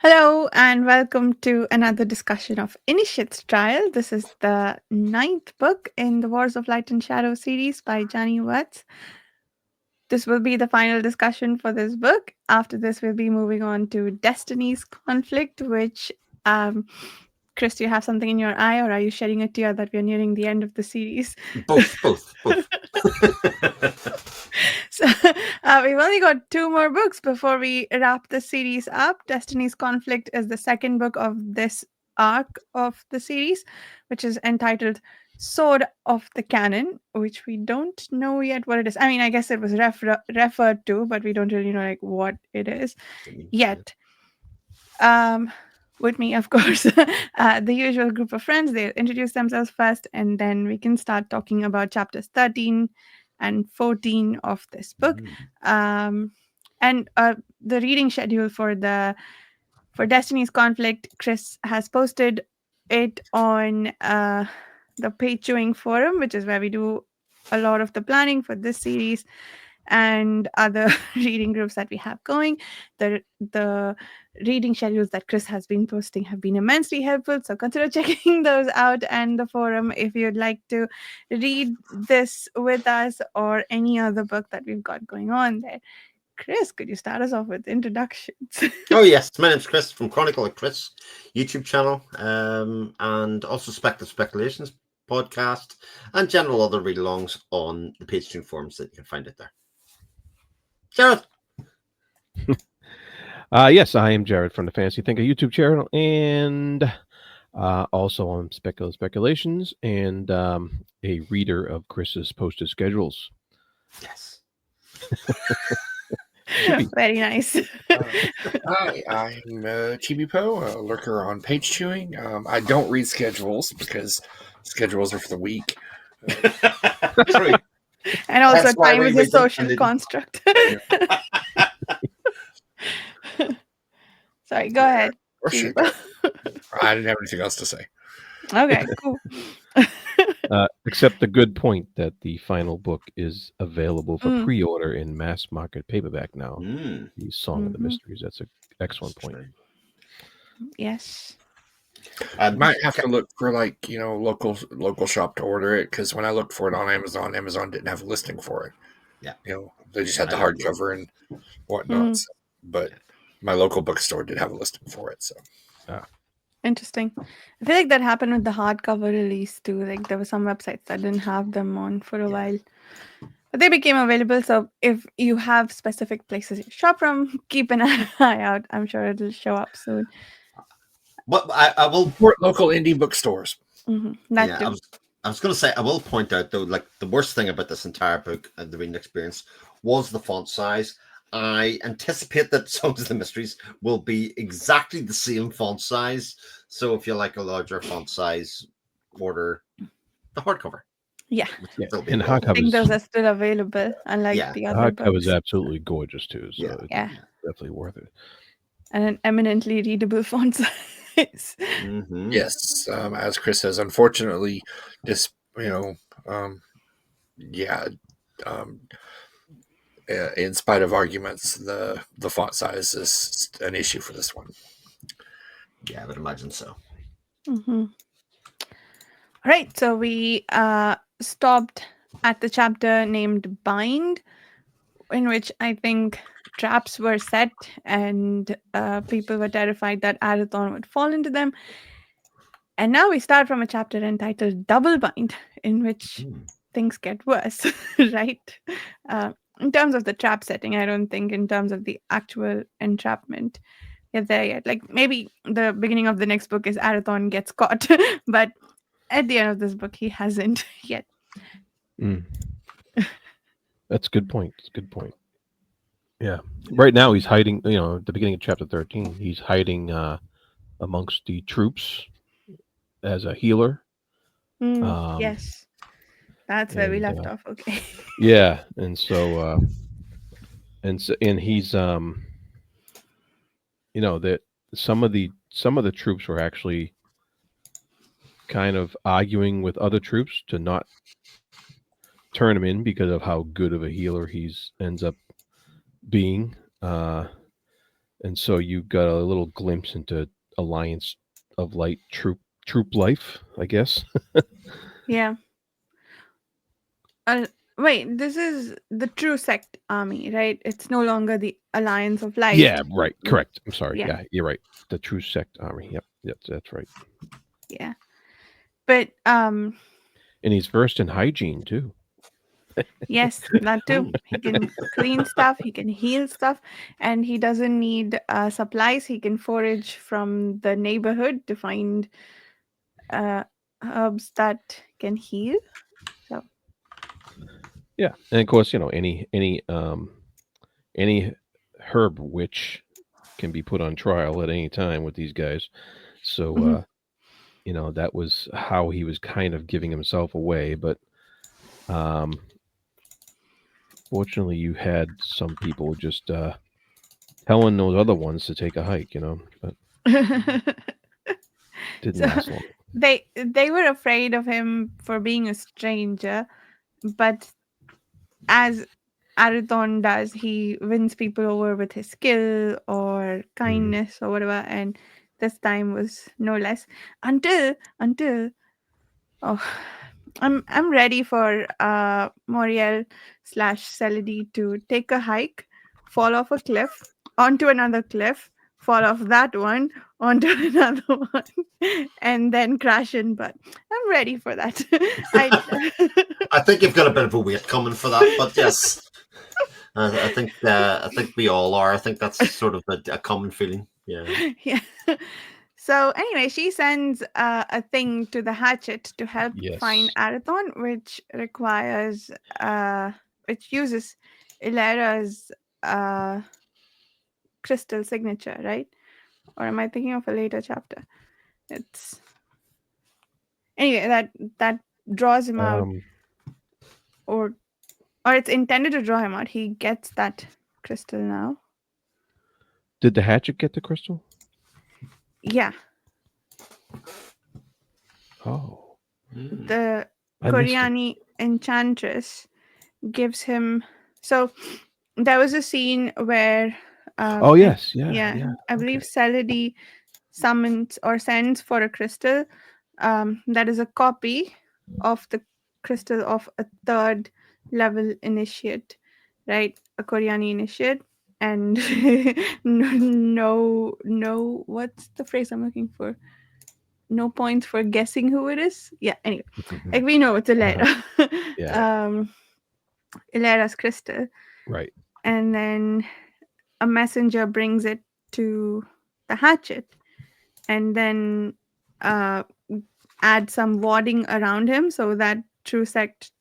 Hello and welcome to another discussion of Initiate's Trial. This is the ninth book in the Wars of Light and Shadow series by Janny Wurts. This will be the final discussion for this book. After this, we'll be moving on to Destiny's Conflict, which, Chris, do you have something in your eye or are you shedding a tear that we're nearing the end of the series? Both. So we've only got two more books before we wrap the series up. Destiny's Conflict is the second book of this arc of the series, which is entitled Sword of the Cannon, which we don't know yet what it is. I mean, I guess it was referred to, but we don't really know like what it is yet. With me, of course, the usual group of friends. They introduce themselves first, and then we can start talking about chapters 13 and 14 of this book. And the reading schedule for Destiny's Conflict, Chris has posted it on the Page Chewing forum, which is where we do a lot of the planning for this series and other reading groups that we have going. The reading schedules that Chris has been posting have been immensely helpful, so consider checking those out and the forum if you'd like to read this with us or any other book that we've got going on there. Chris, could you start us off with introductions? Oh yes, my name's Chris from Chronicle of Chris YouTube channel, and also Speculations podcast, and general other read-alongs on the Page Chewing forums that you can find out there. Jared. Yes, I am Jared from the Fantasy Thinker YouTube channel, and also on Speculations, and a reader of Chris's posted schedules. Yes. Very nice. Hi, I'm Chibi Po, a lurker on Page Chewing. I don't read schedules because schedules are for the weak. True. And also, That's why time we is a read them social and construct. Sorry, go ahead. Or shit. I didn't have anything else to say. Okay, cool. Except the good point that the final book is available for pre-order in mass market paperback now. The Song of the Mysteries. That's an excellent point. Yes. I might have to look for local shop to order it, because when I looked for it on Amazon didn't have a listing for it. Yeah. They just had the hardcover and whatnot. So, but my local bookstore did have a listing for it. So. Interesting. I feel like that happened with the hardcover release too. Like there were some websites that didn't have them on for a while, but they became available. So if you have specific places you shop from, keep an eye out. I'm sure it'll show up soon. But I will support local indie bookstores. That too. I was going to say, I will point out though, like the worst thing about this entire book and the reading experience was the font size. I anticipate that Songs of the Mysteries will be exactly the same font size. So if you like a larger font size, order the hardcover. Yeah. And I think those are still available, unlike the other books. Hardcover is absolutely gorgeous too. So it's definitely worth it. And an eminently readable font size. Yes, as Chris says, unfortunately, this in spite of arguments, the font size is an issue for this one. Yeah, I would imagine so. All right, so we stopped at the chapter named Bind, in which I think traps were set and people were terrified that Arathon would fall into them. And now we start from a chapter entitled Double Bind, in which things get worse, right? In terms of the trap setting, I don't think in terms of the actual entrapment yet there yet. Like maybe the beginning of the next book is Arathon gets caught, but at the end of this book, he hasn't yet. That's a good point. It's a good point. Yeah. Right now he's hiding, at the beginning of chapter 13, he's hiding amongst the troops as a healer. Yes. That's where we left off. Okay. Yeah. And so he's that some of the troops were actually kind of arguing with other troops to not turn him in because of how good of a healer ends up being. And so you got a little glimpse into Alliance of Light troop life, I guess. Yeah. Wait, this is the true sect army, right? It's no longer the Alliance of Light. Yeah, right. Correct. I'm sorry. Yeah. Yeah, you're right. The True Sect Army. Yep, that's right. Yeah. But And he's versed in hygiene too. yes, that too. He can clean stuff, he can heal stuff, and he doesn't need supplies. He can forage from the neighborhood to find uh, herbs that can heal. So Yeah, and of course, any herb witch can be put on trial at any time with these guys. So Mhm. that was how he was kind of giving himself away. But fortunately, you had some people just telling those other ones to take a hike. But didn't so last long. they were afraid of him for being a stranger, but as Arathon does, he wins people over with his skill or kindness or whatever, and this time was no less. Until oh, I'm ready for Moriel slash Celidi to take a hike, fall off a cliff, onto another cliff, fall off that one, onto another one, and then crash and burn. I'm ready for that. I I think you've got a bit of a weight coming for that, but yes, I think we all are. I think that's sort of a common feeling. Yeah. yeah. So anyway, she sends a thing to the hatchet to help find Yes. Arathon, which uses Ilera's uh, crystal signature, right? Or am I thinking of a later chapter? It's anyway that draws him out, Um, or it's intended to draw him out. He gets that crystal now. did the hatchet get the crystal? Yeah, Oh, the I missed it. Koreani enchantress gives him. So there was a scene where, Oh yes, yeah. I believe Okay. Celidi summons or sends for a crystal that is a copy of the crystal of a third level initiate, right? A Koreani initiate. And no, what's the phrase I'm looking for? No points for guessing who it is. Yeah, anyway, like we know it's Ilera. Yeah. Ilera's crystal. Right. And then a messenger brings it to the hatchet and then add some warding around him so that true sect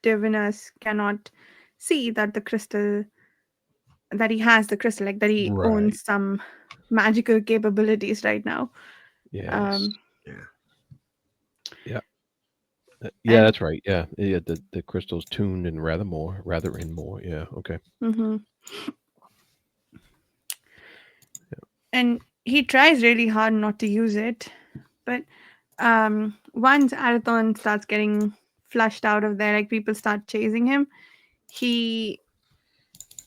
diviners cannot see that the crystal that he has the crystal, like that he Right. owns some magical capabilities right now. Yes. Yeah. Yeah. Yeah, And that's right. Yeah. Yeah. The crystal's tuned and rather in more. Yeah. Okay. mhm. And he tries really hard not to use it, but once Arathon starts getting flushed out of there, like people start chasing him, he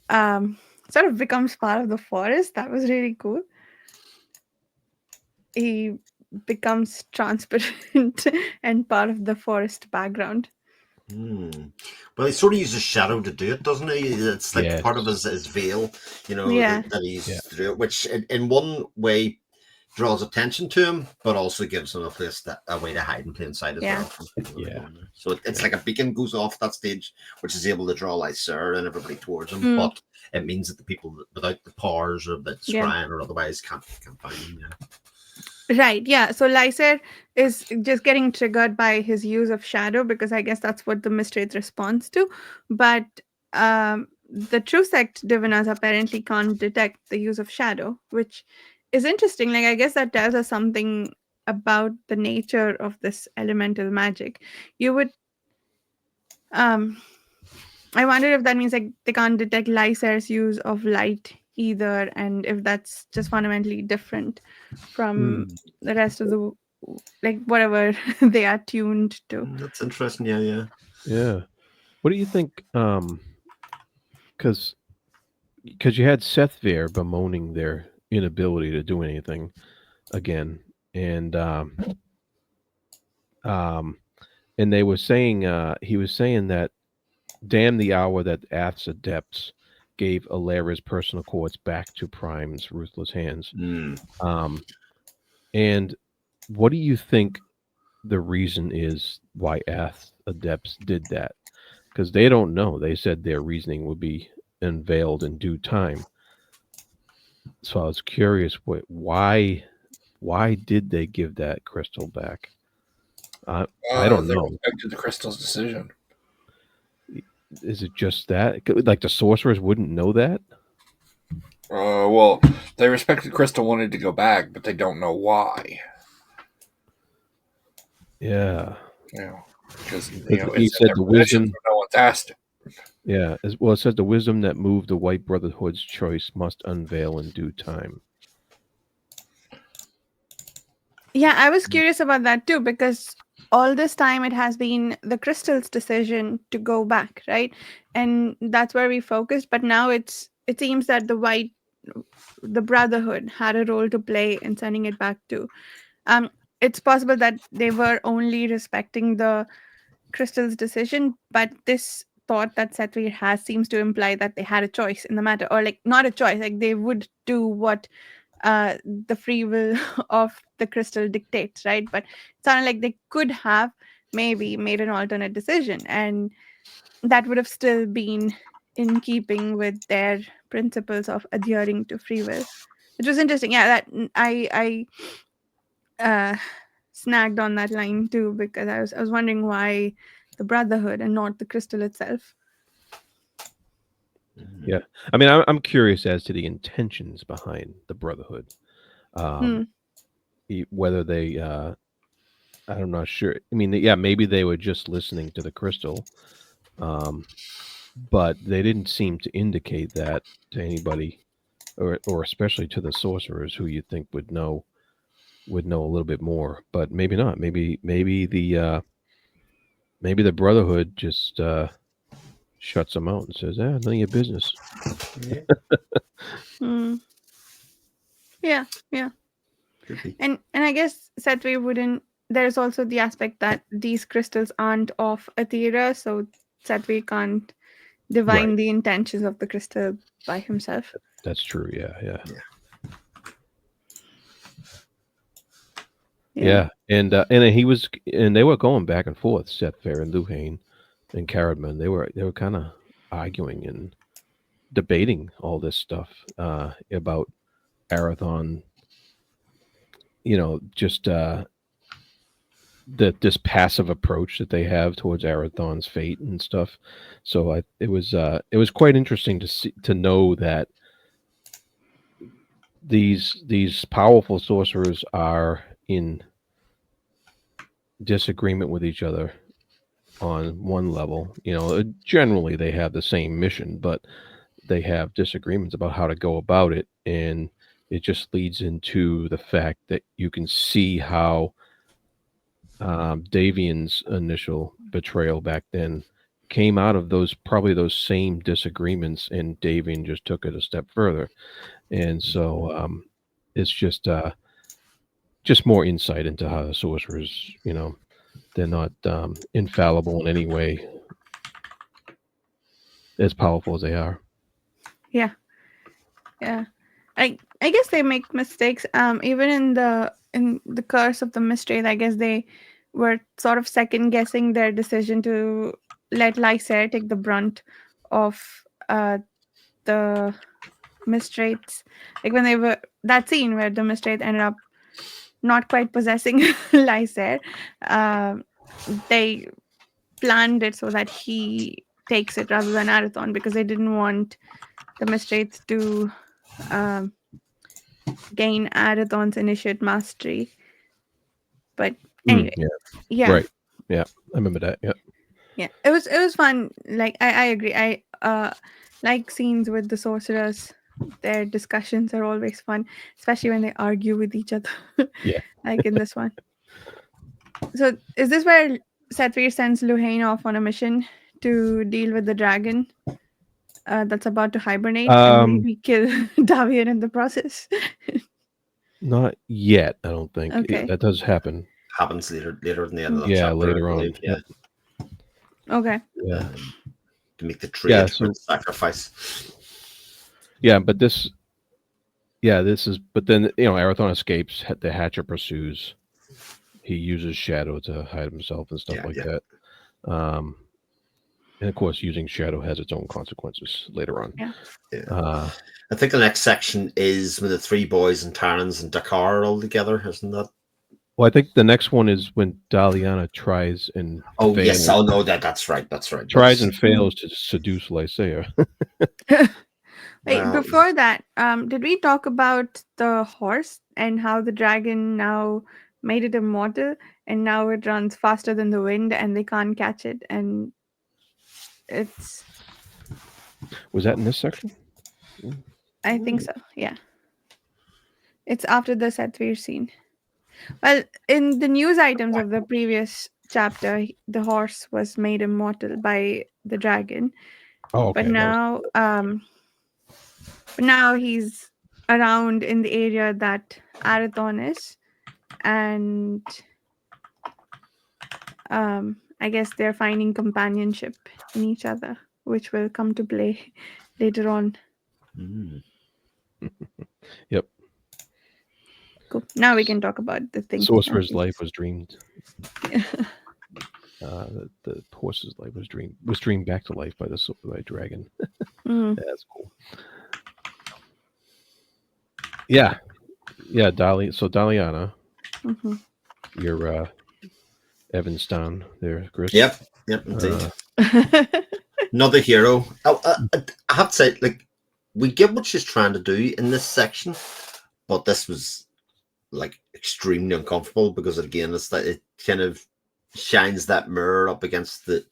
sort of becomes part of the forest. That was really cool. He becomes transparent and part of the forest background. Well, he sort of uses shadow to do it, doesn't he? It's like part of his veil, Yeah. that he's Yeah. through it, which in one way draws attention to him, but also gives him a way to hide in plain sight as Yeah. well. From people that are Yeah. going there. So it's like a beacon goes off at that stage, which is able to draw Lysair and everybody towards him, Mm. but it means that the people without the powers or the Yeah. scrying or otherwise can't find him. Yeah. Right, yeah. So Lysair is just getting triggered by his use of shadow because I guess that's what the Mistwraith responds to. But the true sect diviners apparently can't detect the use of shadow, which is interesting. Like, I guess that tells us something about the nature of this elemental magic. You would I wonder if that means like they can't detect Lysair's use of light either, and if that's just fundamentally different from the rest of the like whatever they are tuned to. That's interesting. Yeah. Yeah. What do you think? Because because you had Sethvir bemoaning their inability to do anything again, and um, and they were saying he was saying that damn the hour that Ath's adepts gave Alera's personal courts back to Prime's ruthless hands. And what do you think the reason is why Ath's adepts did that? Because they don't know. They said their reasoning would be unveiled in due time. So I was curious, why did they give that crystal back? I don't They know. respected the crystal's decision. Is it just that? Like the sorcerers wouldn't know that? Well, they respected crystal wanted to go back, but they don't know why. Yeah. Yeah, because He it's in said their the possession, wisdom. so no one's asked it. Yeah. Well, it says the wisdom that moved the White Brotherhood's choice must unveil in due time. Yeah, I was curious about that too, because all this time it has been the crystal's decision to go back, right? And that's where we focused. But now it seems that the Brotherhood had a role to play in sending it back too. Um, it's possible that they were only respecting the crystal's decision, but this thought that Satvir has seems to imply that they had a choice in the matter, or like not a choice, like they would do what the free will of the crystal dictates, right? But it sounded like they could have maybe made an alternate decision, and that would have still been in keeping with their principles of adhering to free will, which was interesting. Yeah, that I snagged on that line too, because I was wondering why the Brotherhood and not the crystal itself. Yeah. I mean, I'm curious as to the intentions behind the Brotherhood. Whether they, I'm not sure. I mean, yeah, maybe they were just listening to the crystal, but they didn't seem to indicate that to anybody, or especially to the sorcerers, who you think would know a little bit more. But maybe not. Maybe the Brotherhood just shuts them out and says, "Ah, none of your business." Yeah, yeah. Could be. And I guess Setway wouldn't. There's also the aspect that these crystals aren't of Athera, so Setway can't divine Right. the intentions of the crystal by himself. That's true. Yeah. And he was, and they were going back and forth. Seth Fair and Luhane and Caradman. They were kind of arguing and debating all this stuff about Arathon. Just this passive approach that they have towards Arathon's fate and stuff. So it was quite interesting to know that these powerful sorcerers are in disagreement with each other on one level. Generally they have the same mission, but they have disagreements about how to go about it, and it just leads into the fact that you can see how Davian's initial betrayal back then came out of those same disagreements, and Davian just took it a step further. And so it's just more insight into how the sorcerers, they're not infallible in any way, as powerful as they are. Yeah. I guess they make mistakes. Even in the Curse of the Mistwraith, I guess they were sort of second guessing their decision to let Lysair take the brunt of the Mistwraiths. Like when they were that scene where the Mistwraith ended up not quite possessing Lysair, they planned it so that he takes it rather than Arathon, because they didn't want the Mistwraiths to gain Arathon's initiate mastery. But anyway, yeah. Right. Yeah, I remember that. Yeah, it was fun. Like I agree. I like scenes with the sorcerers. Their discussions are always fun, especially when they argue with each other. Yeah. Like in this one. So is this where Satvir sends Luhane off on a mission to deal with the dragon? that's about to hibernate and maybe kill Davian in the process? Not yet, I don't think. Okay. That does happen. Happens later in the end of that Yeah, chapter, later I on. believe. Yeah. Okay. Yeah. To make the Yeah, trade for the sacrifice. Yeah, but this is, but then, Arathon escapes, the Hatcher pursues. He uses Shadow to hide himself and stuff like that. And of course, using Shadow has its own consequences later on. Yeah. I think the next section is when the three boys and Tarans and Dakar are all together, isn't that? Well, I think the next one is when Daliana tries and Oh fails. yes, oh no, that's right. Tries and fails to seduce Lysaea. Wait, before that, did we talk about the horse and how the dragon now made it immortal and now it runs faster than the wind and they can't catch it, and it's Was that in this section? I think so, yeah. It's after the Satvir scene. Well, in the news items of the previous chapter, the horse was made immortal by the dragon. Oh, okay. But now he's around in the area that Arathon is, and I guess they're finding companionship in each other, which will come to play later on. Yep. Cool. Now we can talk about the thing. Sorcerer's life was dreamed. The horse's life was dreamed back to life by by dragon. That's cool. Yeah. So Daliana, you're Evanston there, Chris. Yep, indeed. Another hero. I have to say, like, we get what she's trying to do in this section, but this was like extremely uncomfortable because again, it's that it kind of shines that mirror up against the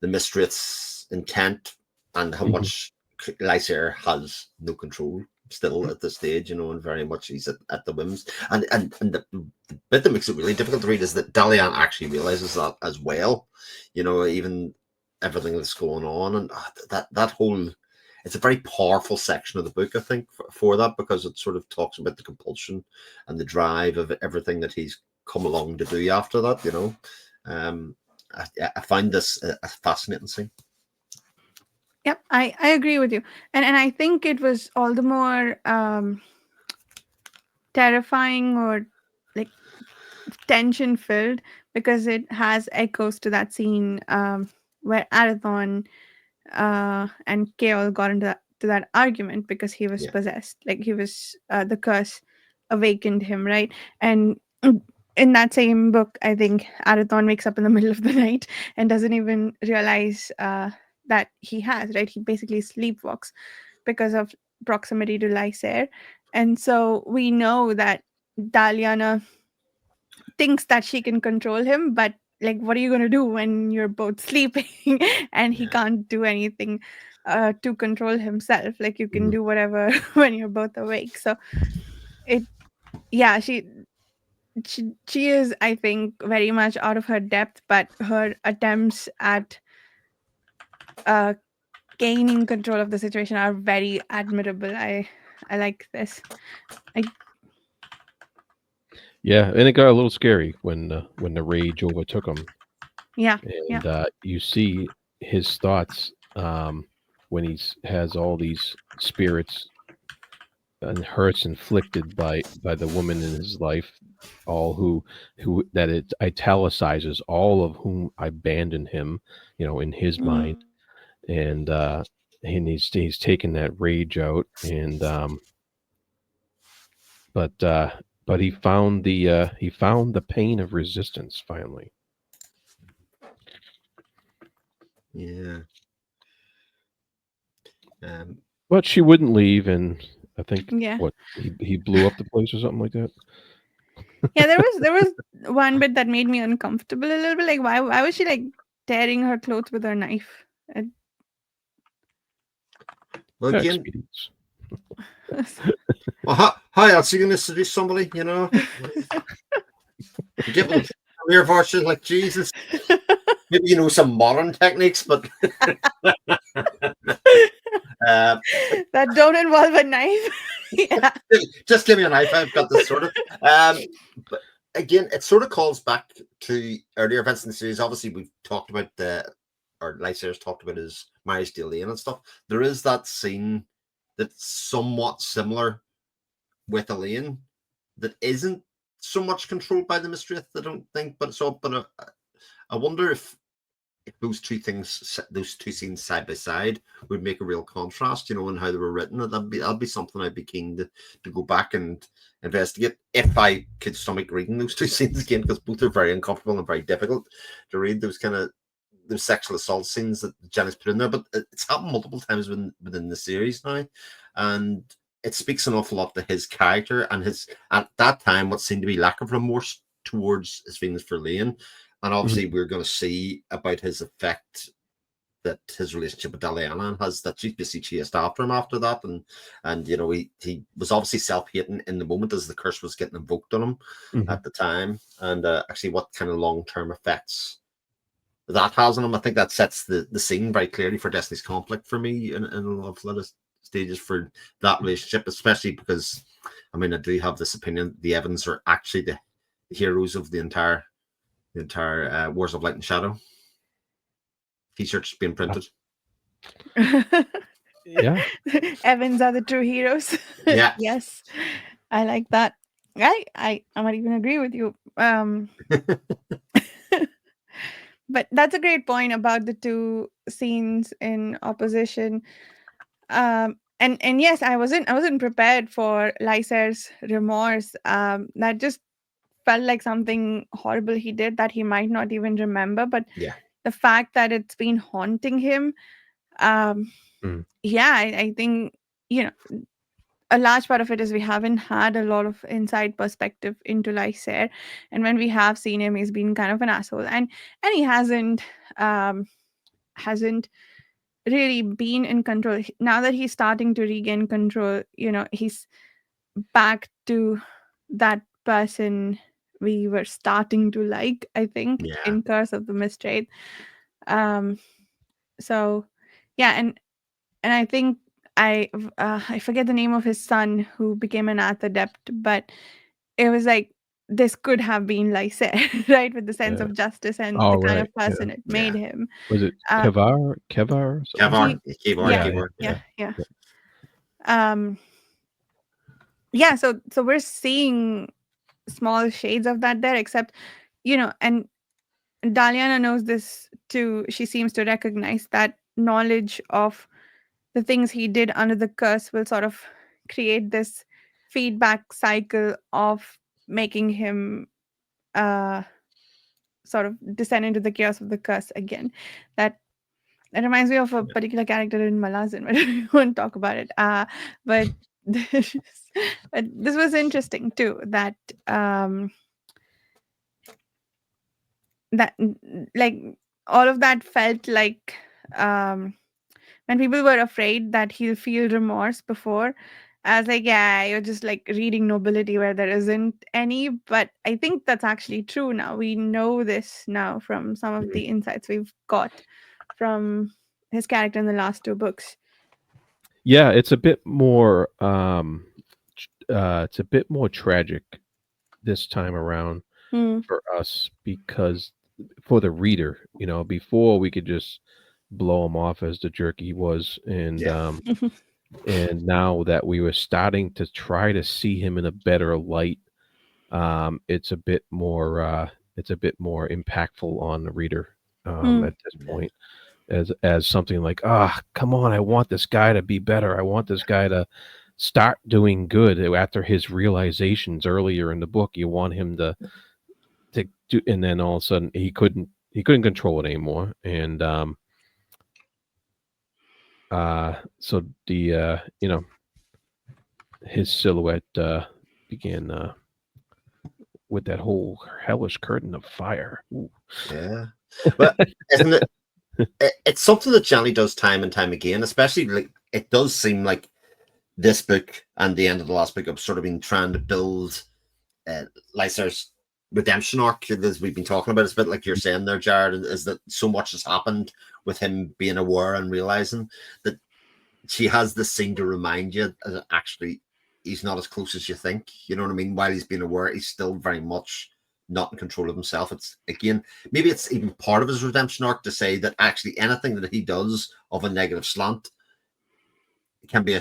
Mistreat's intent and how much Lysair has no control still at this stage, and very much he's at the whims. And the bit that makes it really difficult to read is that Dalian actually realizes that as well. Even everything that's going on, and that whole, it's a very powerful section of the book, I think, for that, because it sort of talks about the compulsion and the drive of everything that he's come along to do after that. I find this a fascinating scene. Yep, I agree with you, and I think it was all the more terrifying or like tension filled because it has echoes to that scene where Arathon and Kaol got into that argument because he was possessed, like he was the curse awakened him, right? And in that same book, I think Arathon wakes up in the middle of the night and doesn't even realize that he has, right? He basically sleepwalks because of proximity to Lysair. And so we know that Daliana thinks that she can control him, but like, what are you going to do when you're both sleeping and he can't do anything to control himself? Like, you can do whatever when you're both awake. So she is, I think, very much out of her depth, but her attempts at gaining control of the situation are very admirable. I like this. Yeah, and it got a little scary when the rage overtook him. Yeah, and you see his thoughts when he has all these spirits and hurts inflicted by the woman in his life, all who that it italicizes, all of whom abandoned him, in his mind, and he's taken that rage out, and but he found the pain of resistance finally. Yeah. But she wouldn't leave, and I think Yeah. what he blew up the place or something like that. Yeah, there was one bit that made me uncomfortable a little bit. Like, why was she like tearing her clothes with her knife? Well, again, well, how else are you going to seduce somebody? You give them career version, like Jesus. Maybe some modern techniques, but Uh, that don't involve a knife. Yeah. just give me a knife. I've got this sorted. But again, it sort of calls back to earlier events in the series. Obviously, we've talked about or Lysair's talked about his marriage to Elaine and stuff. There is that scene that's somewhat similar with Elaine that isn't so much controlled by the Mystery, I don't think, but it's all. But I wonder if those two scenes side by side would make a real contrast, and how they were written. That'd be something I'd be keen to go back and investigate if I could stomach reading those two scenes again, because both are very uncomfortable and very difficult to read. Those sexual assault scenes that Janny's put in there, but it's happened multiple times within the series now, and it speaks an awful lot to his character and his, at that time, what seemed to be lack of remorse towards his feelings for Lane. And obviously, we're going to see about his effect that his relationship with Daliana has, that she's basically chased after him after that. And he was obviously self-hating in the moment as the curse was getting invoked on him at the time. And actually, what kind of long-term effects that has on him, I think that sets the scene very clearly for Destiny's Conflict for me in a lot of stages for that relationship, especially because, I do have this opinion, the Evans are actually the heroes of the entire Wars of Light and Shadow t-shirts being printed. Yeah. Evans are the true heroes. Yeah. Yes, I like that. I might even agree with you. But that's a great point about the two scenes in opposition. And yes, I wasn't prepared for Lysair's remorse. That just felt like something horrible he did that he might not even remember. But Yeah. the fact that it's been haunting him, yeah, I think, a large part of it is we haven't had a lot of inside perspective into Lysair, and when we have seen him, he's been kind of an asshole, and he hasn't really been in control. Now that he's starting to regain control, he's back to that person we were starting to like, I think, Yeah. in Curse of the Mistwraith. So yeah, and I think I forget the name of his son who became an Ath adept, but it was like this could have been Lysair, right? With the sense of justice and the kind Right. of person it made him. Was it Uh, Kevar? Kevar? Kavar. Yeah, so we're seeing small shades of that there, except, and Daliana knows this too. She seems to recognize that knowledge of the things he did under the curse will sort of create this feedback cycle of making him sort of descend into the chaos of the curse again. That reminds me of a particular character in Malazan, but we won't talk about it. But this, but this was interesting too. That like all of that felt like when people were afraid that he'll feel remorse before. I was like, yeah, you're just like reading nobility where there isn't any. But I think that's actually true now. We know this now from some of the insights we've got from his character in the last two books. Yeah, it's a bit more tragic this time around for us, because for the reader, before we could just blow him off as the jerk he was, and and now that we were starting to try to see him in a better light, it's a bit more impactful on the reader at this point, as something like, come on, I want this guy to be better. I want this guy to start doing good after his realizations earlier in the book. You want him to do, and then all of a sudden he couldn't control it anymore, and so the his silhouette began with that whole hellish curtain of fire. Ooh. Yeah, but isn't it? It's something that Janny does time and time again, especially like it does seem like this book and the end of the last book have sort of been trying to build Lysair's redemption arc, as we've been talking about. It's a bit like you're saying there, Jared, is that so much has happened with him being aware and realizing that she has this scene to remind you that actually he's not as close as you think. You know what I mean? While he's been aware, he's still very much not in control of himself. It's again, maybe it's even part of his redemption arc to say that actually anything that he does of a negative slant can be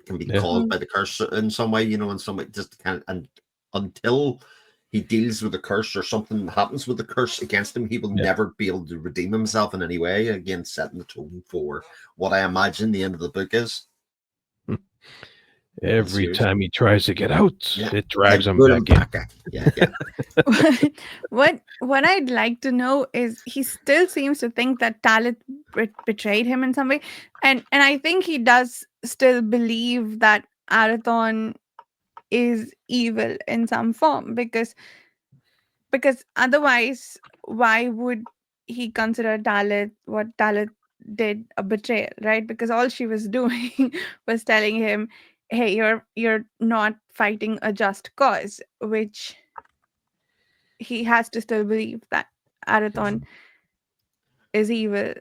can be Yeah. caused by the curse in some way, in some way, just kind of, and until he deals with the curse or something happens with the curse against him, he will never be able to redeem himself in any way. Again, setting the tone for what I imagine the end of the book is. Every time he tries to get out, it drags him back in. Yeah. What I'd like to know is he still seems to think that Talit betrayed him in some way, and I think he does still believe that Arathon is evil in some form, because otherwise why would he consider what Talit did a betrayal, right? Because all she was doing was telling him, hey, you're not fighting a just cause, which he has to still believe that Arathon is evil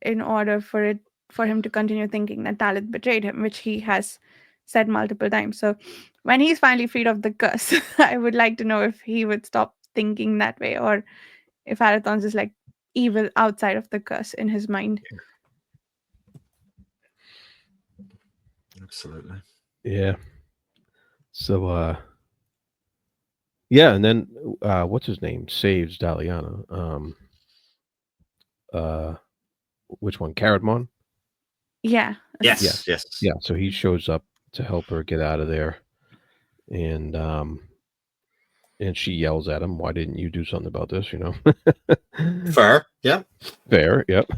in order for him to continue thinking that Talit betrayed him, which he has said multiple times. So when he's finally freed of the curse, I would like to know if he would stop thinking that way, or if Arathon's just like evil outside of the curse in his mind. Absolutely. Yeah. So yeah, and then what's his name? Saves Daliana. Which one? Caradmon? Yeah. Yes. Yeah, so he shows up to help her get out of there. And she yells at him, "Why didn't you do something about this?" Fair, yeah. Fair, yep.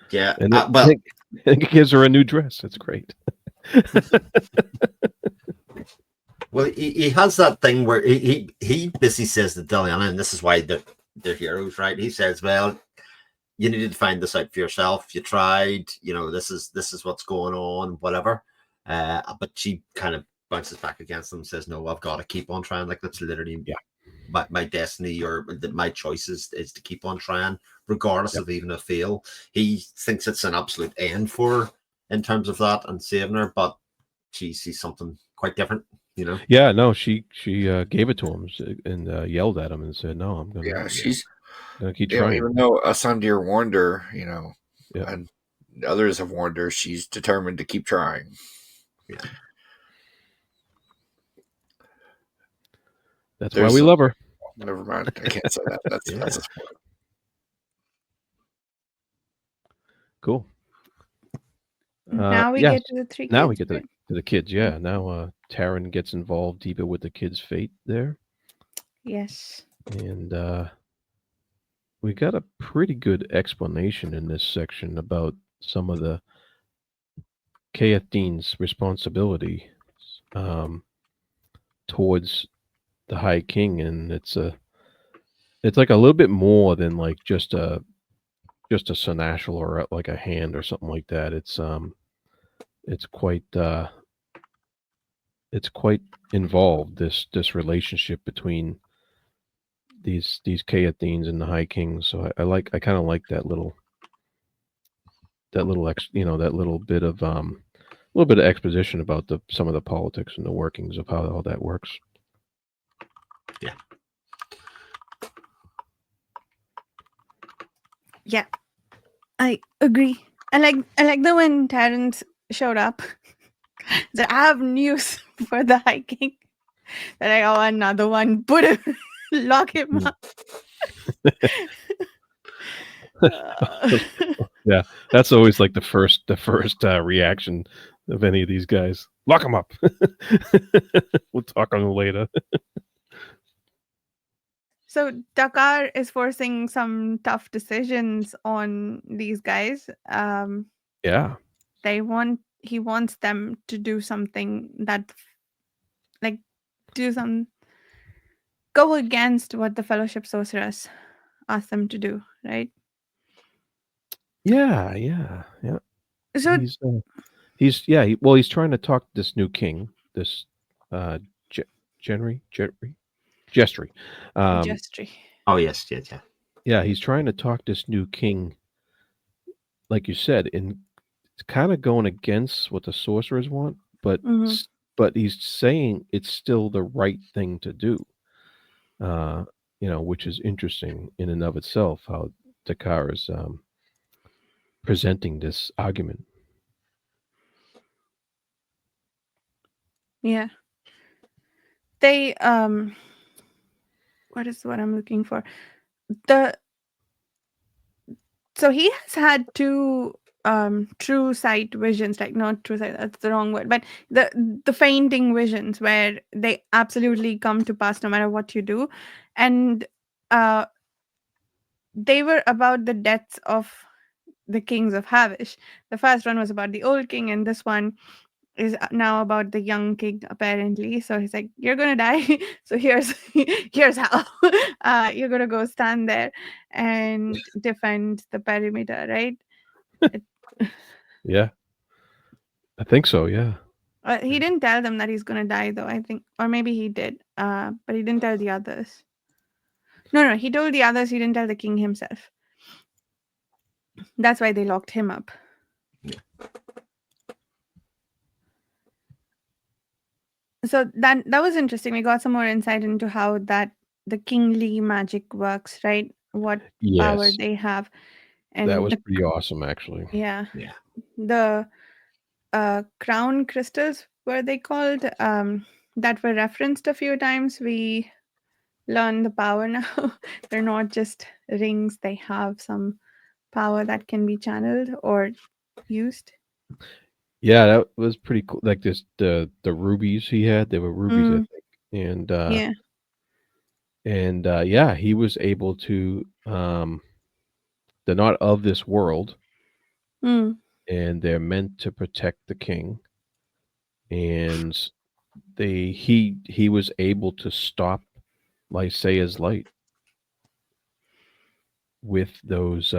Yeah, and I think it gives her a new dress. It's great. Well, he has that thing where he basically says to Daliana, and this is why they're heroes, right? He says, "Well, you needed to find this out for yourself. You tried. This is what's going on, whatever." But she kind of bounces back against him and says, "No, I've got to keep on trying. Like that's literally my destiny, or my choice is to keep on trying, regardless of even a fail." He thinks it's an absolute end for her in terms of that and saving her, but she sees something quite different. Yeah, no, she gave it to him and yelled at him and said, "No, I'm gonna." Yeah, she's gonna keep trying. Even though Asandir warned her, and others have warned her, she's determined to keep trying. Yeah. That's why we love her. Never mind. I can't say that. That's a spoiler. Cool. Now we get to the three kids. Now we get to the kids, yeah. Now Taryn gets involved deeper with the kids' fate there. Yes. And we got a pretty good explanation in this section about some of the Keathin's responsibility towards the High King, and it's like a little bit more than like just a seneschal or like a hand or something like that. It's quite involved, this relationship between these Keathins and the High King. So I kind of like that little that little bit of exposition about some of the politics and the workings of how all that works. Yeah. Yeah, I agree. I like the when Terrence showed up. That I have news for the High King. That I got another one. Put him, lock him up. Yeah, that's always like the first reaction of any of these guys. Lock them up. We'll talk on them later. So Dakar is forcing some tough decisions on these guys. Yeah. He wants them to do something that, like, go against what the Fellowship Sorceress asked them to do, right? Yeah. So he's trying to talk this new king, this Gestry. Oh yes, yeah. yeah, he's trying to talk this new king, like you said, and it's kind of going against what the sorcerers want, but Hmm. but he's saying it's still the right thing to do. Uh, which is interesting in and of itself. How Dakar is presenting this argument. Yeah. They what is what I'm looking for? The So he has had two true sight visions, like not true sight, that's the wrong word, but the fainting visions where they absolutely come to pass no matter what you do. And uh they were about the deaths of the kings of Havish. The first one was about the old king, and this one is now about the young king apparently. So he's like, you're gonna die. So here's how. You're gonna go stand there and defend the perimeter, right? It, Yeah, I think so. Yeah, he didn't tell them that he's gonna die though, I think, or maybe he did, but he didn't tell the others. No, he told the others, he didn't tell the king himself. That's why they locked him up. So that was interesting. We got some more insight into how that the kingly magic works, right? What power yes, they have. that And was pretty awesome, actually. yeah, Yeah. the crown crystals were they called, that were referenced a few times. We learn the power now. They're not just rings, they have some power that can be channeled or used. Yeah, that was pretty cool. Like this, the rubies he had, they were rubies, I Mm, think, and yeah. yeah, he was able to. They're not of this world, Mm, and they're meant to protect the king. And he was able to stop Lyseia's light with those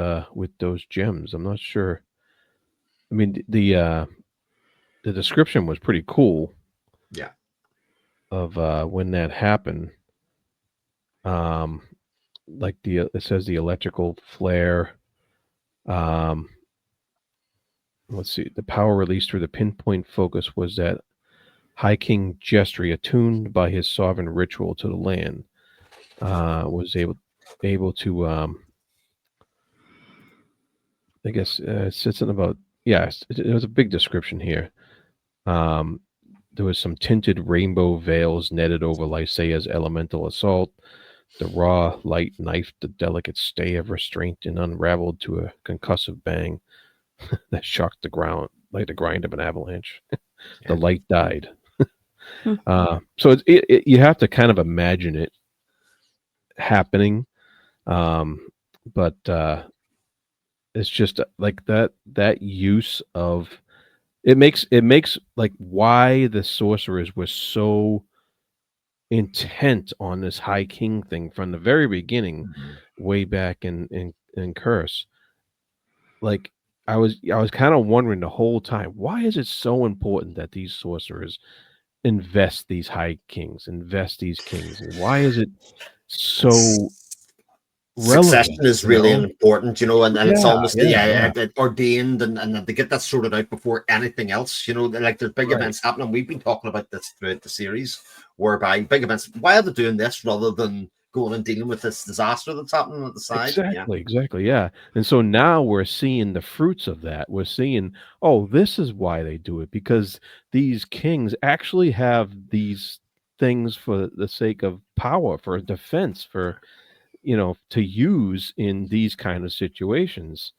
gems. I'm not sure. I mean, the description was pretty cool Yeah. of when that happened. Um, like it says the electrical flare. Um, let's see, the power released through the pinpoint focus was that High King Gestry, attuned by his sovereign ritual to the land, was able to I guess it said something about yes. It was a big description here. Um, there was some tinted rainbow veils netted over Lyseia's elemental assault. The raw light knifed the delicate stay of restraint and unraveled to a concussive bang that shocked the ground like the grind of an avalanche. The Yeah. light died. mm, So you have to kind of imagine it happening, um, but it's just like that use of it makes like why the sorcerers were so intent on this high king thing from the very beginning, Mhm. way back in Curse. Like I was kind of wondering the whole time, why is it so important that these sorcerers invest these kings, and why is it so Succession relevant? is really important, and it's Yeah, almost yeah, yeah. ordained, and they get that sorted out before anything else. Like there's big Right. events happening. We've been talking about this throughout the series, whereby big events. Why are they doing this rather than going and dealing with this disaster that's happening at the side? Yeah, Exactly, yeah. And so now we're seeing the fruits of that. We're seeing, oh, this is why they do it, because these kings actually have these things for the sake of power, for defense, for to use in these kind of situations.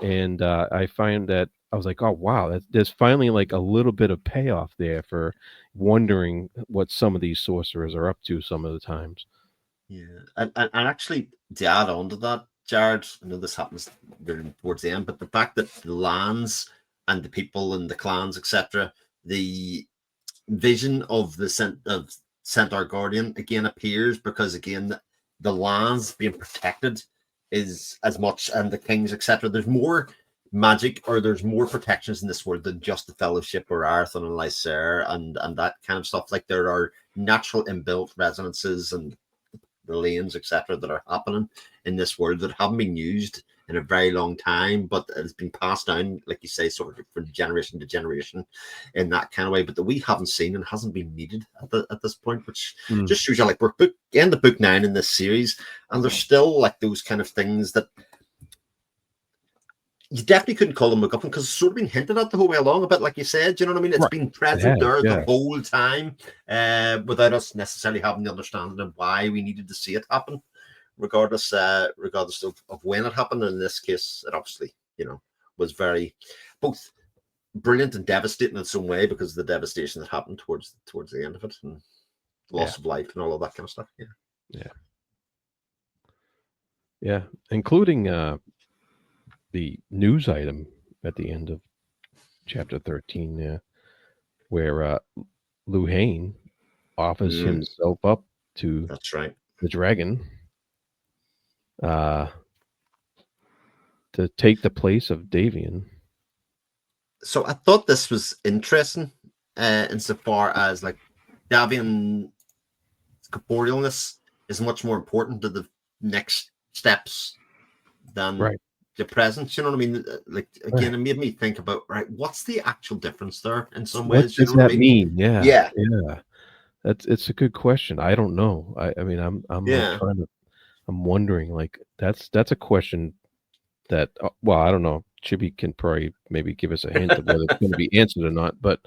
And I find that I was like, oh wow, there's finally like a little bit of payoff there for wondering what some of these sorcerers are up to some of the times. yeah, and actually to add on to that, Jared, I know this happens really towards the end, but the fact that the lands and the people and the clans, etc., the vision of the Centaur Guardian again appears because again the lands being protected is as much, and the kings etc. There's more magic, or there's more protections in this world than just the Fellowship or Arathon and Lysair and that kind of stuff. Like there are natural inbuilt resonances and the lanes, etc., that are happening in this world that haven't been used in a very long time, but it's been passed down, like you say, sort of from generation to generation in that kind of way, but that we haven't seen and hasn't been needed at this point, which just shows you like we're in the book 9 in this series, and there's still like those kind of things that you definitely couldn't call them MacGuffin because it's sort of been hinted at the whole way along, a bit like you said. Do you know what I mean? It's been present there the whole time, without us necessarily having the understanding of why we needed to see it happen, regardless of when it happened. And in this case, it obviously, was very both brilliant and devastating in its own way because of the devastation that happened towards the end of it and loss of life and all of that kind of stuff. Yeah, including the news item at the end of chapter 13, where Luhane offers himself up to the dragon to take the place of Davian. So I thought this was interesting insofar as like Davian's corporealness is much more important to the next steps than the present. You know what I mean? Like again, it made me think about what's the actual difference there in some ways. What does that mean? Yeah. It's a good question. I don't know. I mean, I'm like I'm wondering. Like that's a question that I don't know. Chibi can probably maybe give us a hint of whether it's going to be answered or not. But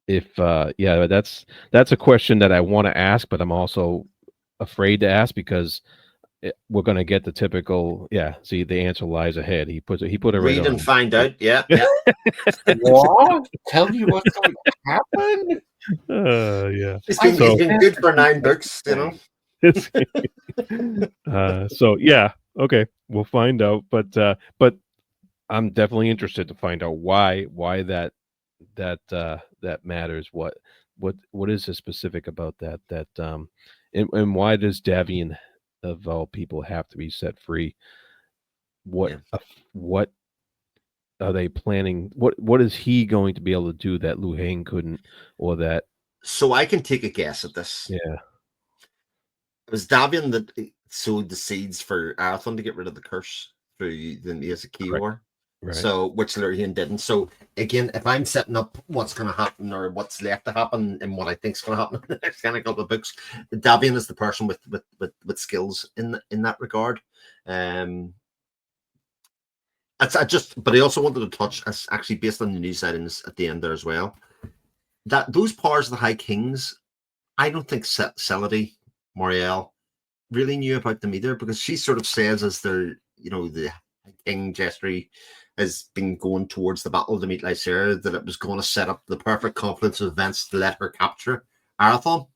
if that's a question that I want to ask, but I'm also afraid to ask because we're going to get the typical. See, the answer lies ahead. He put it right read and find out. What? Tell you what's going to happen? It's been good for 9 books, Okay, we'll find out. But I'm definitely interested to find out why that matters. What is the specific about that and why does Davian of all people have to be set free? What are they planning? What is he going to be able to do that Luhane couldn't, or that? So I can take a guess at this. Yeah. It was Davian that sowed the seeds for Arathon to get rid of the curse through the Maze of Kior. Right. So which Luhane didn't. So again, if I'm setting up what's going to happen or what's left to happen and what I think is going to happen in the next kind of couple of books, Davian is the person with skills in that regard. But I also wanted to touch, as actually based on the news items at the end there as well, that those powers of the High Kings, I don't think Celody Moriel really knew about them either, because she sort of says as the King Jestry has been going towards the battle to meet Lysera, that it was going to set up the perfect confluence of events to let her capture Arathon.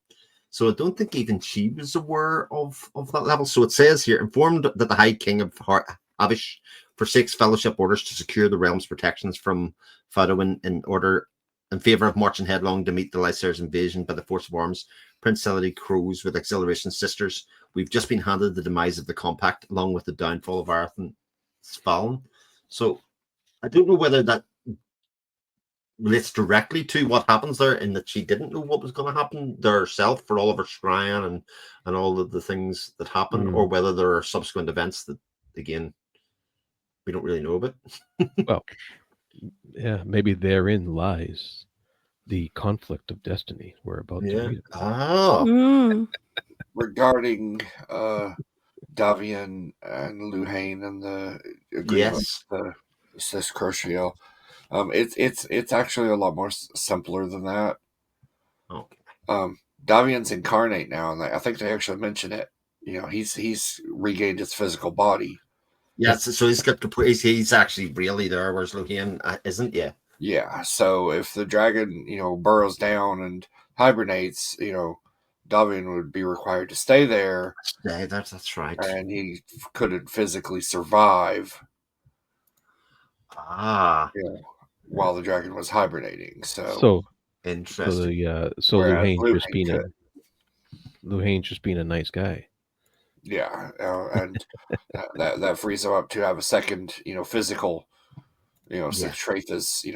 So I don't think even she was aware of that level. So it says here, informed that the High King of Havish forsakes fellowship orders to secure the realm's protections from Fadowin in favor of marching headlong to meet the Lysera's invasion by the force of arms. Prince Celody crows with exhilaration. Sisters, we've just been handed the demise of the compact, along with the downfall of Arathon's fallen. So I don't know whether that relates directly to what happens there, in that she didn't know what was going to happen there herself for all of her scrying and all of the things that happen, or whether there are subsequent events that, again, we don't really know about. Well, yeah, maybe therein lies the conflict of destiny we're about to read. Regarding Davian and Luhane and the agreement, this crucial. It's actually a lot more simpler than that. Okay. Davian's incarnate now, and I think they actually mention it. He's regained his physical body. Yes, so he's actually really there, whereas Luhane isn't yet. Yeah, so if the dragon, burrows down and hibernates, Davian would be required to stay there. That's right. And he couldn't physically survive. While the dragon was hibernating. So interesting. So Luhane just being a nice guy. Yeah, and that frees him up to have a second, physical, strength is,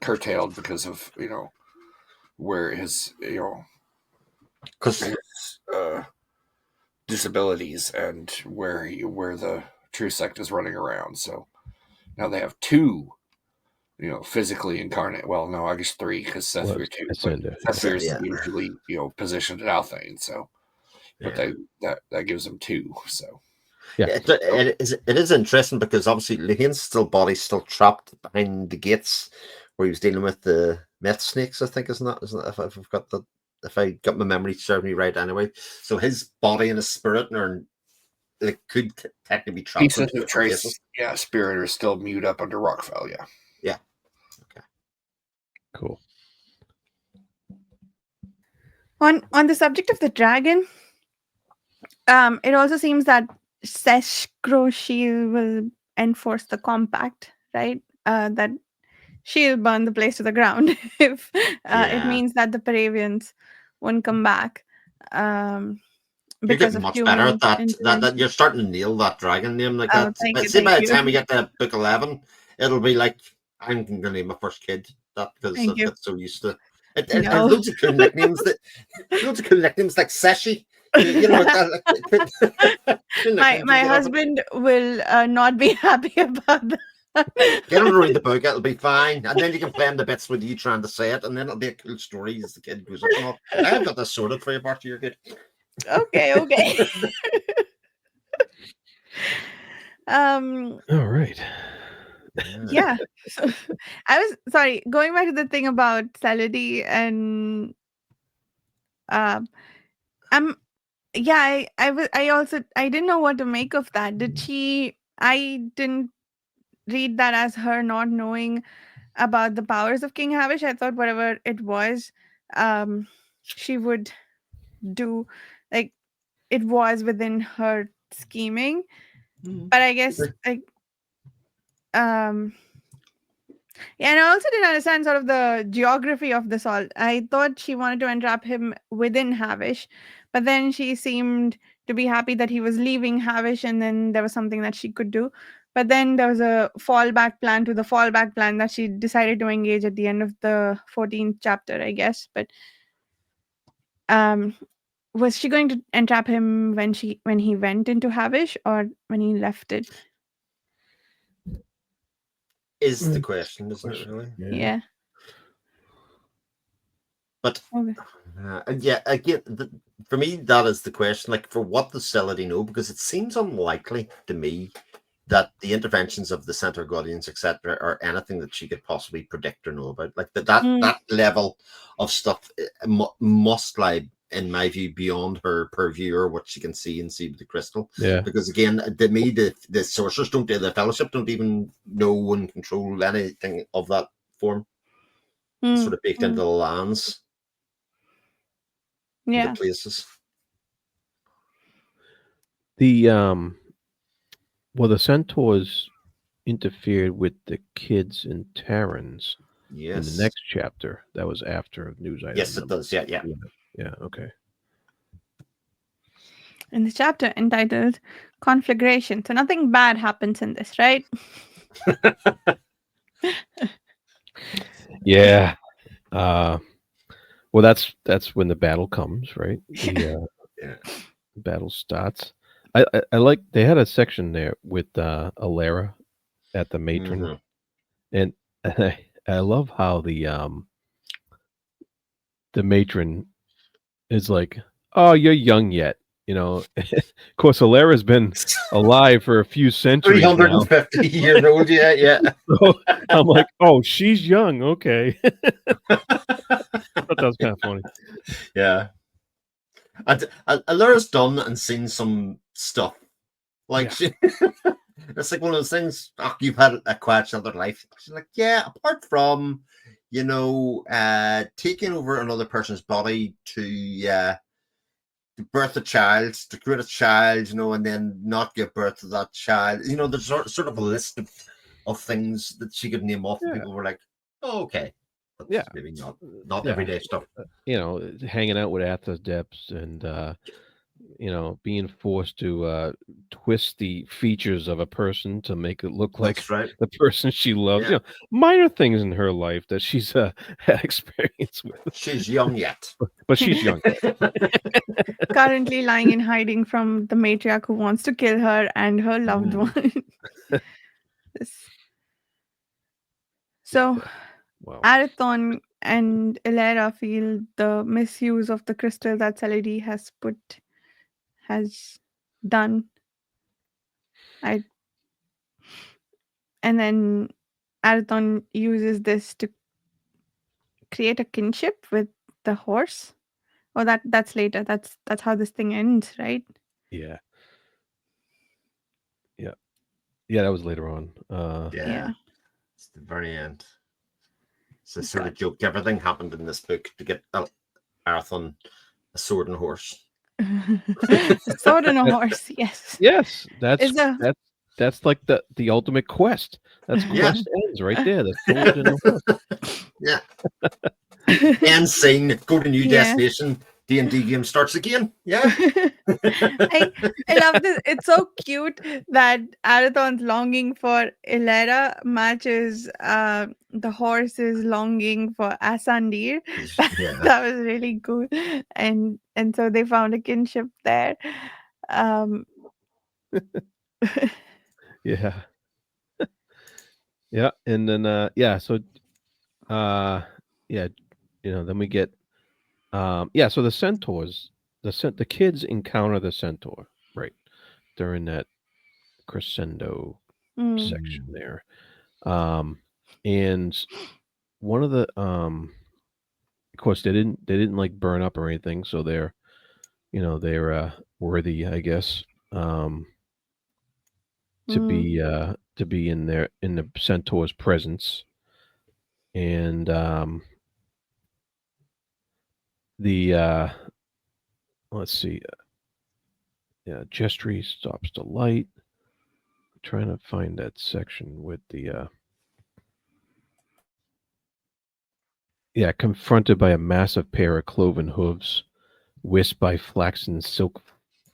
curtailed because of, where his, disabilities and where the true sect is running around. So now they have 2, physically incarnate. Well, no, I guess 3 because Sethir Was too. But Ascender. Sethir is Yeah. usually positioned at Althane. So, but Yeah. that gives them 2. So Yeah. It is interesting because obviously Luhane's body's still trapped behind the gates where he was dealing with the meth snakes, I think, isn't that if I've got the if I got my memory serving me right anyway. So his body and his spirit could technically be trapped in pieces 2 of different places. Trace, Spirit are still mewed up under Rockfell. Yeah. Yeah. Okay. Cool. On the subject of the dragon, it also seems that Sesh Croshi will enforce the compact, right? That she'll burn the place to the ground if it Yeah. means that the Paravians won't come back You're because getting of much better human at that. That intervention. you're starting to nail that dragon name like Oh, that. thank But you, see, thank by the you, time we get to book 11, it'll be like I'm going to name my first kid that because thank I've you. got so used to it. And No, loads of cool nicknames like Seshi. You know, cool my nicknames you my get off it. husband will not be happy about that. Get him to read the book, it'll be fine. And then you can play in the bits with you trying to say it, and then it'll be a cool story as the kid goes up and all. I've got this sorted for you, Bart. You're good. Okay. um All right. yeah. So, I was sorry, going back to the thing about Celody and um I'm yeah, I didn't know what to make of that. I didn't read that as her not knowing about the powers of King Havish. I thought whatever it was, she would do, like, it was within her scheming. But I guess, like, um yeah, and I also didn't understand sort of the geography of this all. I thought she wanted to entrap him within Havish, but then she seemed to be happy that he was leaving Havish, and then there was something that she could do. But then there was a fallback plan to the fallback plan that she decided to engage at the end of the 14th chapter, I guess. But um, was she going to entrap him when he went into Havish or when he left it? Is the question, isn't it really? Yeah. But Okay. yeah, again, for me, that is the question. Like, for what does Celody know? Because it seems unlikely to me that the interventions of the Center Guardians, etc., are anything that she could possibly predict or know about. Like that level of stuff must lie, in my view, beyond her purview or what she can see with the crystal. Yeah. Because again, to me, the sorcerers the Fellowship don't even know and control anything of that form. It's sort of baked into the lands. Yeah. The places. The the centaurs interfered with the kids in Terrans in the next chapter. That was after news item. Yes, it does. Yeah. Yeah. Okay. In the chapter entitled Conflagration. So nothing bad happens in this, right? Yeah. Well, that's when the battle comes, right? The battle starts. I like they had a section there with Alara at the matron, and I love how the matron is like, "Oh, you're young yet." You know, of course, Alara's been alive for a few centuries 350 years old, yeah. So I'm like, oh, she's young, okay. I thought that was kind of funny. Yeah. Alara's done and seen some stuff. Like, it's like one of those things, you've had a quiet sheltered life. She's like, yeah, apart from, taking over another person's body to birth a child, to create a child, and then not give birth to that child. There's sort of a list of things that she could name off, and people were like, oh, okay. But maybe not everyday stuff. Hanging out with Athos Depths and being forced to twist the features of a person to make it look like That's right. the person she loves. Yeah. Minor things in her life that she's had experience with, She's young yet. but she's young. Currently lying in hiding from the matriarch who wants to kill her and her loved Mm. one. This- So, Wow. Arathon and Ilera feel the misuse of the crystal that Celidi has done. I and then Arathon uses this to create a kinship with the horse. Oh, that's later. That's how this thing ends, right? Yeah. Yeah. Yeah, that was later on. Yeah. Yeah. It's the very end. It's a sort God. of joke. Everything happened in this book to get Arathon a sword and a horse. Sword and a horse. Yes. Yes, that's It's a that's that's like the ultimate quest. That's Yeah. quest ends right there. The sword and the horse. Yeah. End scene. Go to new Yeah. destination. D&D game starts again. Yeah. I love this. It's so cute that Arathon's longing for Ilera matches the horse's longing for Asandir. Yeah. That was really cool, and so they found a kinship there. Um, Yeah. Yeah, and then so yeah, then we get so the centaurs, the kids encounter the centaur, right, during that crescendo mm, section there. And one of the of course they didn't like burn up or anything, so they're worthy, I guess, to mm, be in the centaur's presence. And the let's see, yeah, Jestry stops the light. I'm trying to find that section with the confronted by a massive pair of cloven hooves, whisked by flaxen silk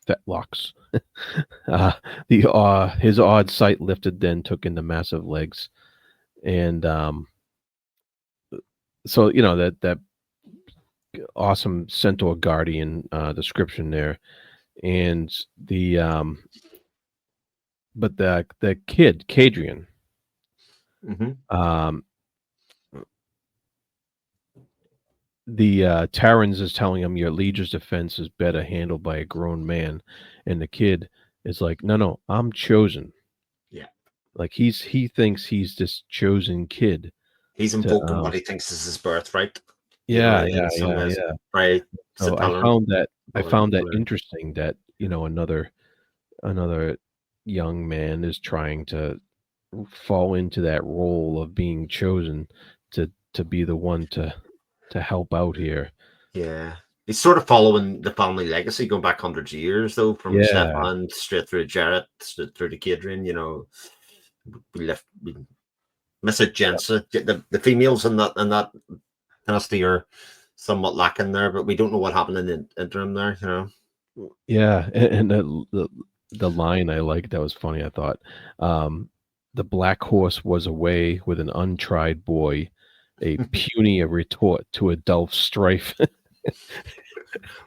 fetlocks. His odd sight lifted, then took in the massive legs, and so that awesome centaur guardian description there, and the but the kid Cadrian, Mm-hmm. The Terrans is telling him your liege's defense is better handled by a grown man, and the kid is like, no, I'm chosen. Yeah. Like he thinks he's this chosen kid. He's To, invoking what he thinks is his birthright. yeah, In some ways. yeah. Right. So I found that interesting that another young man is trying to fall into that role of being chosen to be the one to help out here. Yeah. He's sort of following the family legacy, going back hundreds of years, though, from Stefan straight through to Jarrett, straight through to Cadrian. We miss it, Jensa. The females in that dynasty are somewhat lacking there, but we don't know what happened in the interim there. Yeah, and the line I liked, that was funny. I thought, the black horse was away with an untried boy, a puny retort to a Delph strife. I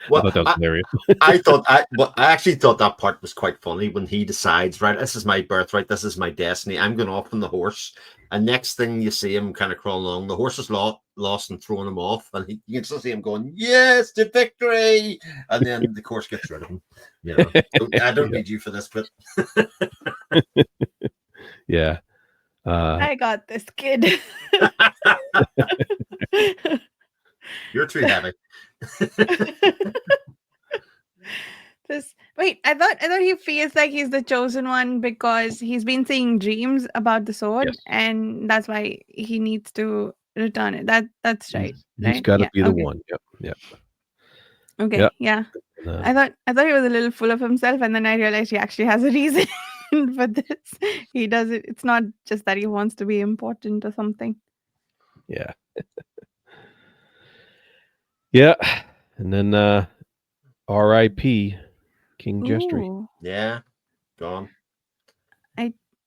thought that was hilarious. I actually thought that part was quite funny when he decides, right, this is my birthright, this is my destiny. I'm going off on the horse, and next thing you see him kind of crawling along, the horse is lost and throwing him off, and you can still see him going, yes, to victory, and then the horse gets rid of him. I don't need you for this, but yeah. I got this, kid. You're too heavy. Wait, I thought he feels like he's the chosen one because he's been seeing dreams about the sword, Yes. and that's why he needs to return it. That's right. He's got to be the one. Yep. Okay. Yep. Yeah. I thought he was a little full of himself, and then I realized he actually has a reason for this. He does it. It's not just that he wants to be important or something. Yeah. Yeah. And then R.I.P. King Jestry. Ooh. Yeah, gone.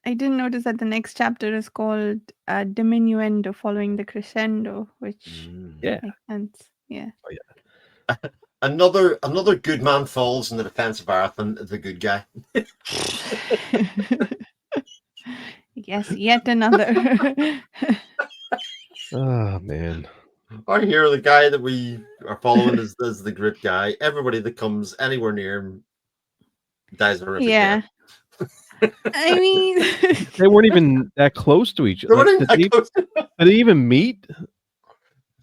I didn't notice that the next chapter is called Diminuendo, following the crescendo, which Yeah. makes sense. Yeah. Oh, yeah. Another good man falls in the defense of Arathon, the good guy. Yes, yet another. Oh man. Our hero, the guy that we are following, is the great guy. Everybody that comes anywhere near him dies a horrific Yeah. death. I mean, They weren't even that close to each They other. weren't Like, even that close. did they even meet?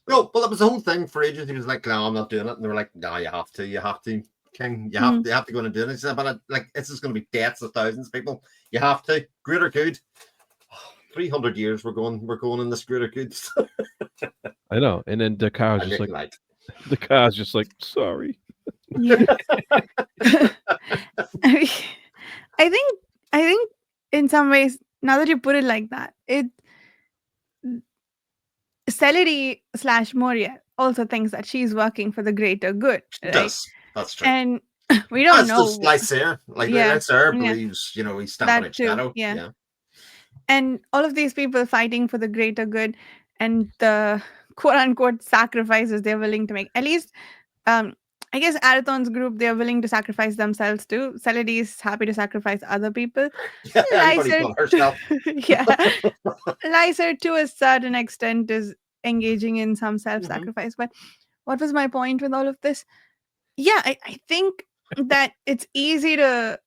No, well, that was the whole thing for ages. He was like, "No, I'm not doing it," and they were like, "No, you have to, King, you have to go in and do it." He said, "But like, this is going to be deaths of thousands of people. You have to. Greater good. 300 years we're going in this greater good." I know. And then the car's And just Nick like, lied. sorry. yeah. I think in some ways, now that you put it like that, Celerity / Moria also thinks that she's working for the greater good, She right? does. That's true. And we don't As know. does Lysair. Like Yeah, Lysair yeah. believes, he's stamping That out too, shadow. yeah. And all of these people fighting for the greater good and the quote unquote sacrifices they're willing to make. At least, I guess Arathon's group, they're willing to sacrifice themselves too. Celedy is happy to sacrifice other people. Yeah, anybody Lysair, but herself. yeah. Lysair, to a certain extent, is engaging in some self-sacrifice. But what was my point with all of this? Yeah, I think that it's easy to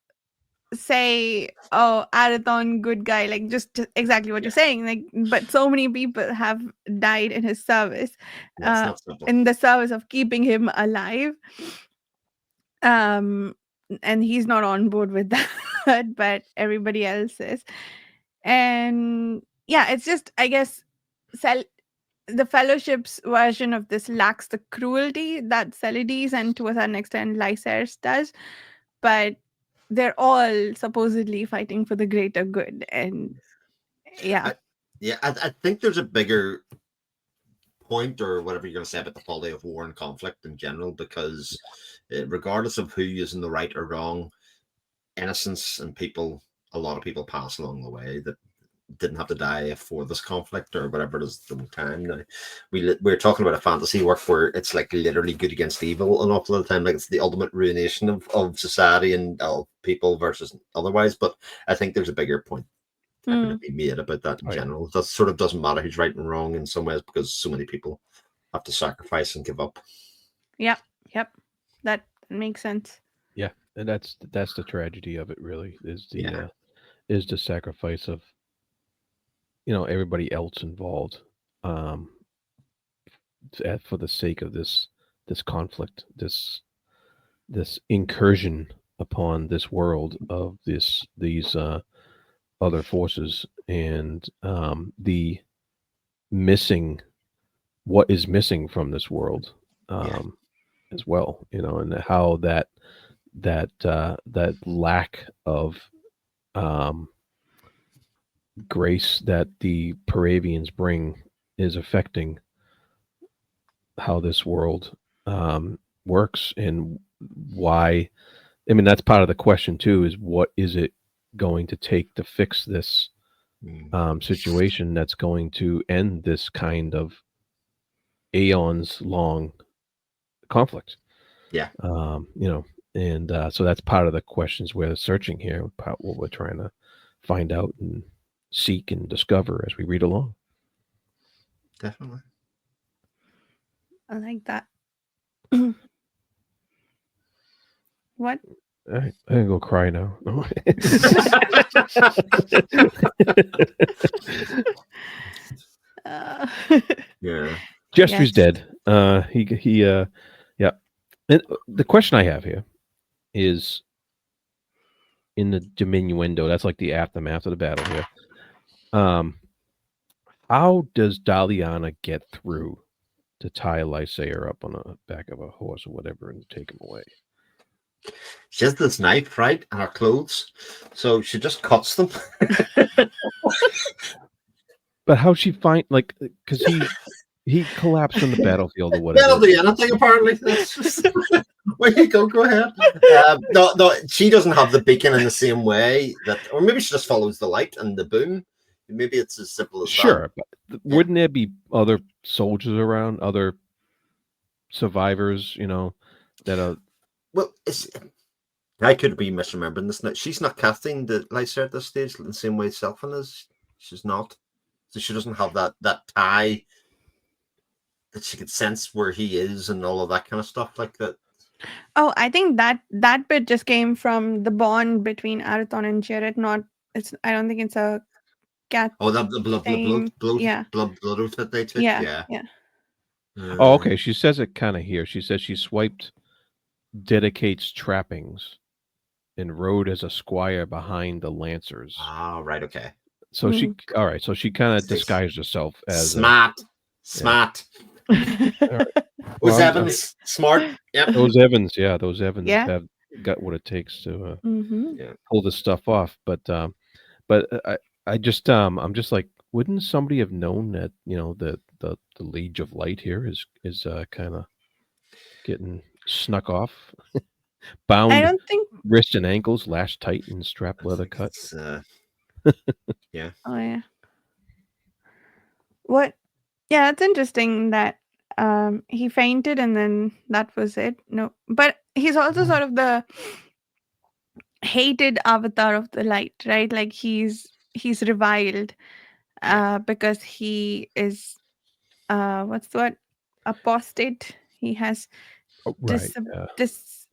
say, oh, Arathon, good guy, like just exactly what you're saying. Like, but so many people have died in his service, Yeah, it's not simple. in the service of keeping him alive. And he's not on board with that, but everybody else is. And yeah, it's just, I guess, the Fellowship's version of this lacks the cruelty that Celidis and to a certain extent Lysair's does, but they're all supposedly fighting for the greater good. And yeah. I think there's a bigger point, or whatever you're going to say, about the folly of war and conflict in general, because regardless of who is in the right or wrong, innocence and a lot of people pass along the way that didn't have to die for this conflict or whatever it is at the time. Now, we're talking about a fantasy work where it's like literally good against evil an awful lot of the time, like it's the ultimate ruination of society and of people versus otherwise. But I think there's a bigger point to be made about that in general. That sort of doesn't matter who's right and wrong in some ways, because so many people have to sacrifice and give up. Yep. That makes sense. Yeah, and that's the tragedy of it. Really, is the sacrifice of everybody else involved, for the sake of this conflict, this incursion upon this world of these other forces, and the missing, what is missing from this world, as well, and how that lack of grace that the Paravians bring is affecting how this world works, and why. I mean, that's part of the question too, is what is it going to take to fix this situation that's going to end this kind of aeons long conflict. And so that's part of the questions we're searching here, about what we're trying to find out and seek and discover as we read along. Definitely. I like that. What? All right, I can go cry now. Yeah. Jestry's dead. Yeah. And the question I have here is, in the diminuendo, that's like the aftermath of the battle here. How does Daliana get through to tie Lysair up on the back of a horse or whatever and take him away? She has this knife, right, and her clothes, so she just cuts them. But how she find, like, because he collapsed on the battlefield or whatever. That'll do anything, apparently. Where you go ahead. No, she doesn't have the beacon in the same way that, or maybe she just follows the light and the boom. Maybe it's as simple as that. Sure, but wouldn't there be other soldiers around, other survivors? That are Well, I could be misremembering this now. She's not casting the lights at this stage in the same way Selfin is. She's not. So she doesn't have that tie that she could sense where he is and all of that kind of stuff like that. Oh, I think that bit just came from the bond between Arathon and Jared. Not, it's. I don't think it's a cat Oh, that the blood thing. Yeah, oath that they took. yeah, Yeah. yeah. Oh, okay. She says it kind of here. She says she swiped dedicates trappings and rode as a squire behind the lancers. Ah, right. Okay. So she, all right. So she kind of disguised herself as smart. Was Evans smart? Yep. Those Evans, those Evans Yeah. have got what it takes to Mm-hmm. pull this stuff off. But I just I'm just like, wouldn't somebody have known that the Liege of Light here is kind of getting snuck off, bound, I don't think. wrist and ankles lashed tight and strap leather cut. Yeah. Oh yeah. What? Yeah, it's interesting that he fainted and then that was it. No, but he's also sort of the hated avatar of the light, right? Like he's reviled because he is what's the word, apostate. He has Right.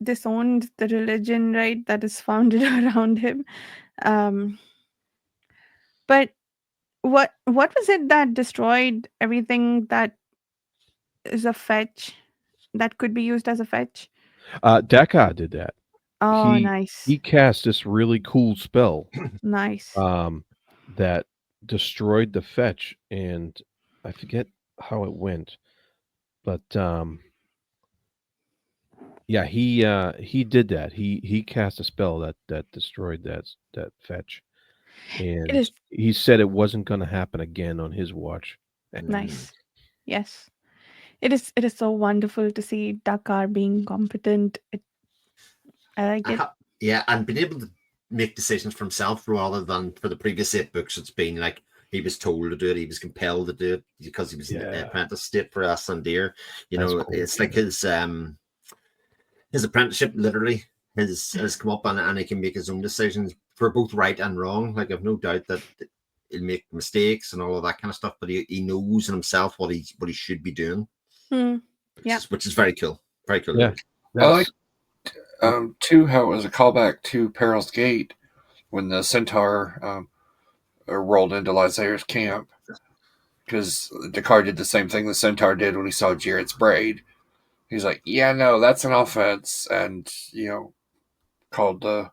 disowned the religion, right, that is founded around him. But what was it that destroyed everything that is a fetch, that could be used as a fetch? Dakar did that. Oh, nice. He cast this really cool spell Nice. that destroyed the fetch, and I forget how it went, but yeah, he did that. He cast a spell that destroyed that fetch, and It is he said it wasn't going to happen again on his watch. nice. Yes. It is so wonderful to see Dakar being competent. I like it. Yeah, and being able to make decisions for himself rather than for the previous 8 books. It's been like he was told to do it, he was compelled to do it because he was in the apprentice state for Aslandir. Cool. It's like his apprenticeship literally has come up and he can make his own decisions for both right and wrong. Like I've no doubt that he'll make mistakes and all of that kind of stuff, but he knows in himself what he should be doing. Which is very cool. Very cool. Yeah. I like too how it was a callback to Peril's Gate when the centaur rolled into Lysair's camp, because Dakar did the same thing the centaur did when he saw Jared's braid. He's like, yeah, no, that's an offense, and called the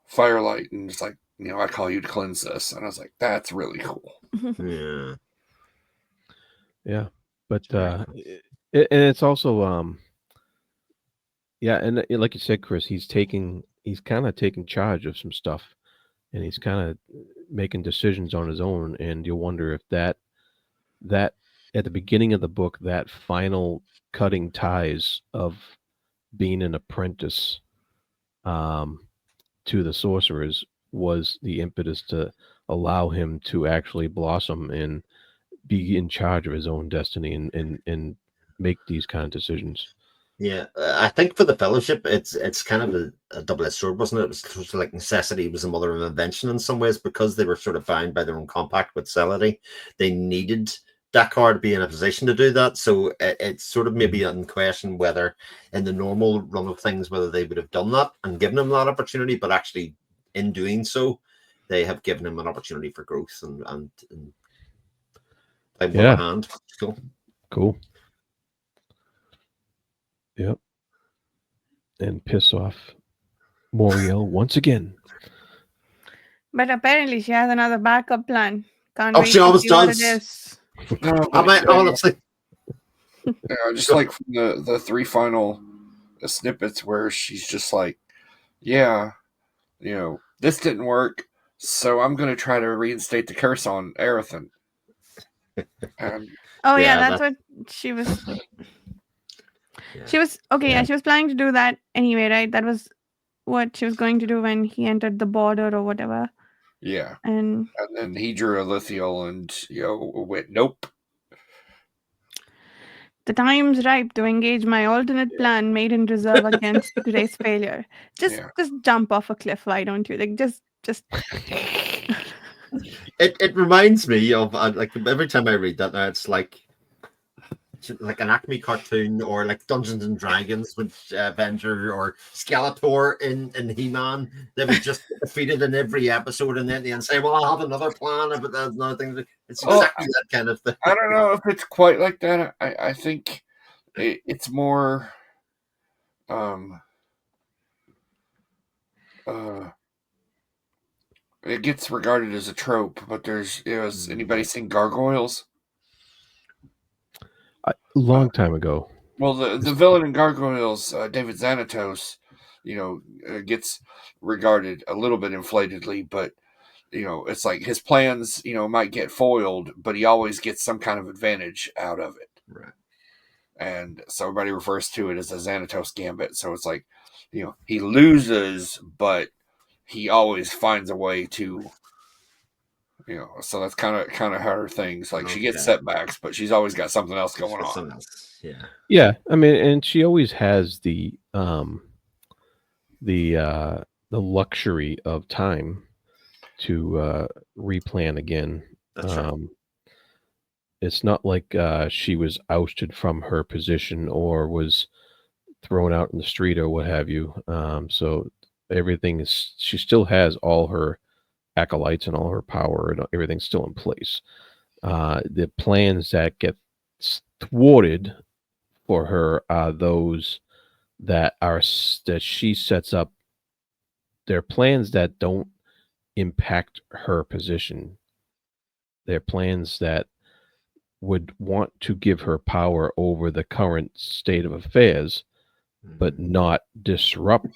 firelight, and it's like, I call you to cleanse this, and I was like, that's really cool. Yeah, but and it's also and like you said, Chris, he's kind of taking charge of some stuff, and he's kind of making decisions on his own, and you wonder if that at the beginning of the book, that final cutting ties of being an apprentice to the sorcerers was the impetus to allow him to actually blossom and be in charge of his own destiny and make these kind of decisions. Yeah, I think for the Fellowship, it's kind of a double-edged sword, wasn't it? It was sort of like necessity was the mother of invention in some ways, because they were sort of bound by their own compact with Celadie. They needed Dakar to be in a position to do that, so it's sort of maybe in question whether in the normal run of things, whether they would have done that and given him that opportunity, but actually in doing so, they have given him an opportunity for growth and by one hand. Cool. Yep. And piss off Moriel once again. But apparently she has another backup plan. Can't wait she to always see what does. it is. Honestly. Just like from the 3 final snippets where she's just like, yeah, this didn't work, so I'm going to try to reinstate the curse on Arathon. That's what she was. Yeah. She was okay. Yeah. Yeah, she was planning to do that anyway, right? That was what she was going to do when he entered the border or whatever. Yeah. And And then he drew a lithial and, went, nope. the time's ripe to engage my alternate plan made in reserve against today's failure. Just Yeah. just jump off a cliff, why don't you? Like just It reminds me of like every time I read that now, it's like an Acme cartoon or like Dungeons and Dragons with Avenger or Skeletor in He-Man. They would just get defeated in every episode, and then at the end say, "Well, I'll have another plan." But there's another thing. It's Well, exactly that kind of thing. I don't know if it's quite like that. I think it's more it gets regarded as a trope, but has anybody seen Gargoyles? A long time ago. Well, the villain in Gargoyles, David Xanatos, gets regarded a little bit inflatedly, but it's like his plans, might get foiled, but he always gets some kind of advantage out of it. Right. And so everybody refers to it as a Xanatos gambit. So it's like, he loses, but he always finds a way to, so that's kind of her things. Like she gets setbacks, but she's always got something else going on. Something else. Yeah. Yeah, I mean, and she always has the luxury of time to replan again. That's right. It's not like she was ousted from her position or was thrown out in the street or what have you. So everything is, she still has all her acolytes and all her power and everything's still in place. The plans that get thwarted for her are those that she sets up. They're plans that don't impact her position. They're plans that would want to give her power over the current state of affairs, but not disrupt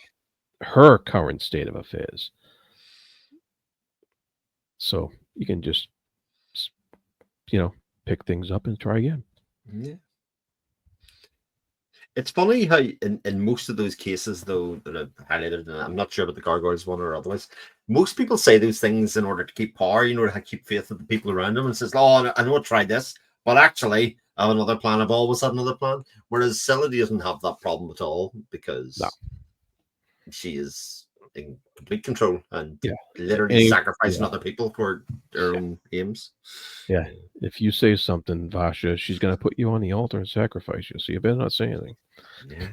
her current state of affairs. So you can just, pick things up and try again. Yeah. It's funny how in most of those cases, though, that I've highlighted, and I'm not sure about the Gargoyles one or otherwise, most people say those things in order to keep power, to keep faith with the people around them, and says, "Oh, I know I tried this, but actually, I have another plan. I've always had another plan." Whereas Celadie doesn't have that problem at all because she is in complete control and literally sacrificing other people for their own aims. Yeah. If you say something, Vasha, she's going to put you on the altar and sacrifice you. So you better not say anything. Yeah.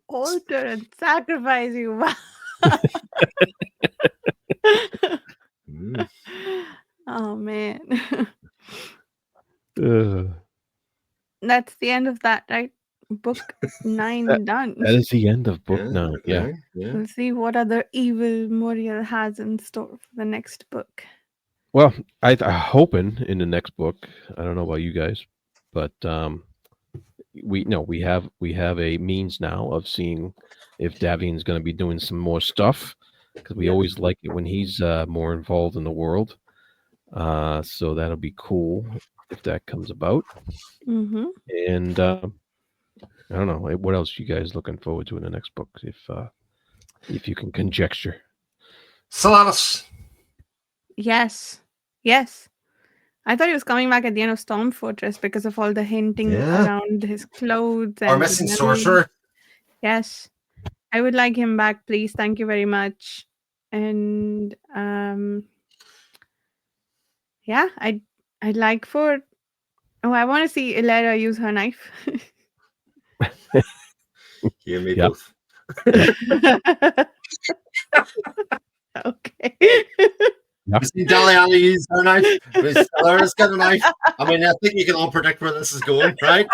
altar and sacrifice you. Oh man. That's the end of that, right? Book 9 done. That is the end of book 9. Yeah. We'll see what other evil Muriel has in store for the next book. Well, I'm hoping in the next book. I don't know about you guys, but we have a means now of seeing if Davian's going to be doing some more stuff, because we always like it when he's more involved in the world. So that'll be cool if that comes about. Mm-hmm. And I don't know what else you guys looking forward to in the next book, if you can conjecture. Solaris. Yes. I thought he was coming back at the end of Storm Fortress because of all the hinting around his clothes. Our missing sorcerer. Yes. I would like him back, please. Thank you very much. And I'd like for... Oh, I want to see Ilera use her knife. You and me both. Okay. You see Daliani use her knife? Ilera's got a knife. I mean, I think you can all predict where this is going, right?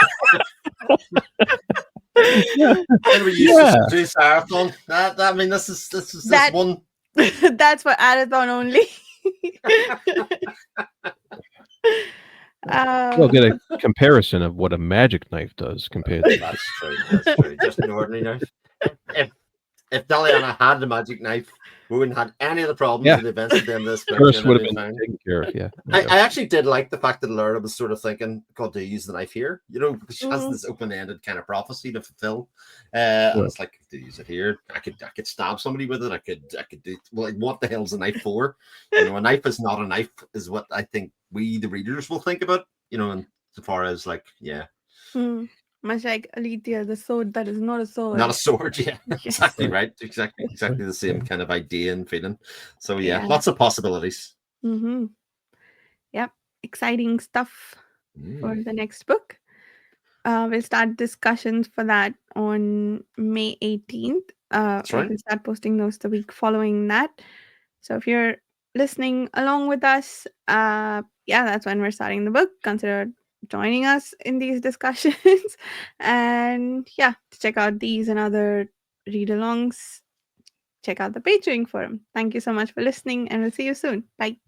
We use this Arathon. I mean, this is this one. That's for Arathon only. We'll get a comparison of what a magic knife does compared to That's true. Just an ordinary knife. if Deliana had the magic knife, we wouldn't have had any of the problems Yeah. and events at the end of this book. Curse You know would what have I mean? been Fine. taken care of. Yeah. I actually did like the fact that Laura was sort of thinking, God, do you use the knife here? You know, because she has Mhm. this open-ended kind of prophecy to fulfill. And Yeah. it's like, do you use it here? I could stab somebody with it. I could do, well, like, what the hell's a knife for? You know, a knife is not a knife, is what I think we, the readers, will think about, you know, and so far as like, yeah, Much like Alethea, the sword that is not a sword. not a sword. Yeah, Yes. exactly right. Exactly Right. the same kind of idea and feeling. So yeah, Yeah. lots of possibilities. Mm-hmm. Yep. Exciting stuff for Mm. the next book. We'll start discussions for that on May 18th. That's We right. will start posting those the week following that. So if you're listening along with us, yeah, that's when we're starting the book. Consider joining us in these discussions. And yeah, to check out these and other read alongs, check out the Patreon forum. Thank you so much for listening, and we'll see you soon. Bye.